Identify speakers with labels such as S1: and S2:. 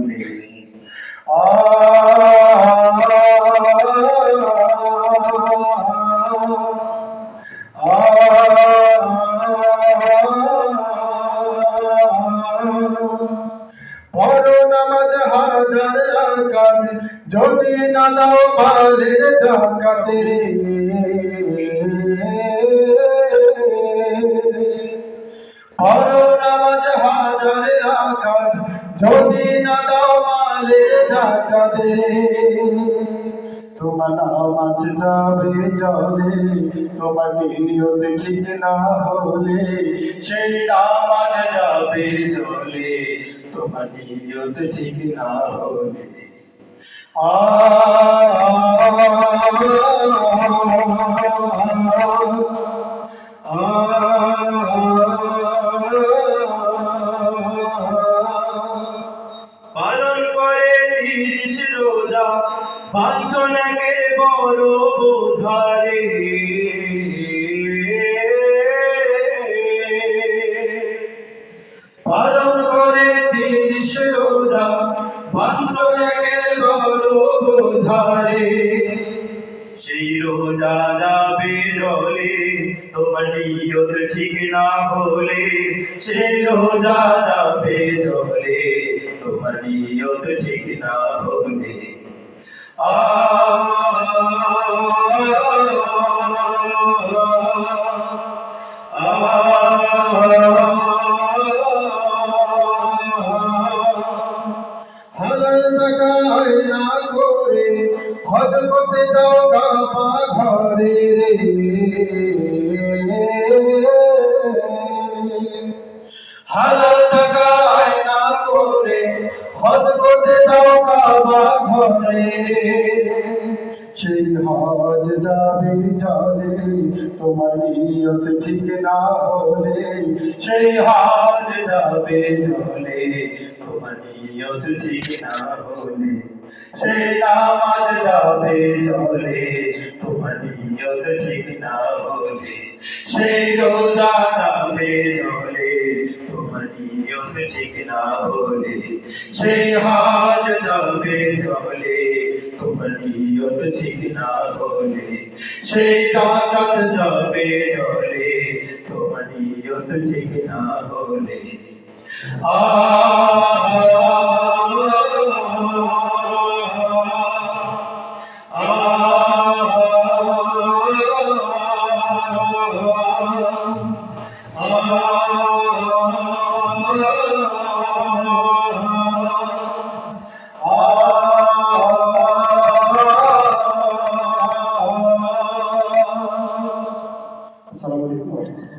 S1: ভুলে পড়ো নামাজ হাজার রাকাত যদি না দাও মালের যাকাত রে পড়ো নামাজ হাজার রাকাত যদি না দাও মালের যাকাত রে তোমার নামাজ যাবে জলে তোমার নিয়ত ঠিক না হলে সেই নামাজ যাবে জলে তোমার নিয়ত ঠিক না হলে পালন করে 30 রোজা বাঞ্ছনাকে বড় বোঝারে পালন করে 30 রোজা বাঞ্ছনাকে বড় বোঝারে সেই রোজা যাবে জলে তোমার নিয়ত ঠিক না হলে সেই রোজা যাবে জলে তোমার নিয়ত ঠিক না হলে হালাল টাকায় না করে হজ করতে যাও কাবা ঘরে রে হালাল টাকায় না করে হজ করতে যাও কাবা ঘরে সেই হজ যাবে জলে তোমার নিয়ত ঠিক না হলে সেই হজ যাবে জলে তোমার নিয়ত ঠিক না হলে সেই নামাজ যাবে জলে তোমার নিয়ত ঠিক না হলে সেই রোজা যাবে জলে তোমার নিয়ত ঠিক না হলে সেই হজ যাবে জলে তোমার নিয়ত ঠিক না হলে সেই যাকাত যাবে জলে তোমার নিয়ত ঠিক না হলে আসসালামু আলাইকুম।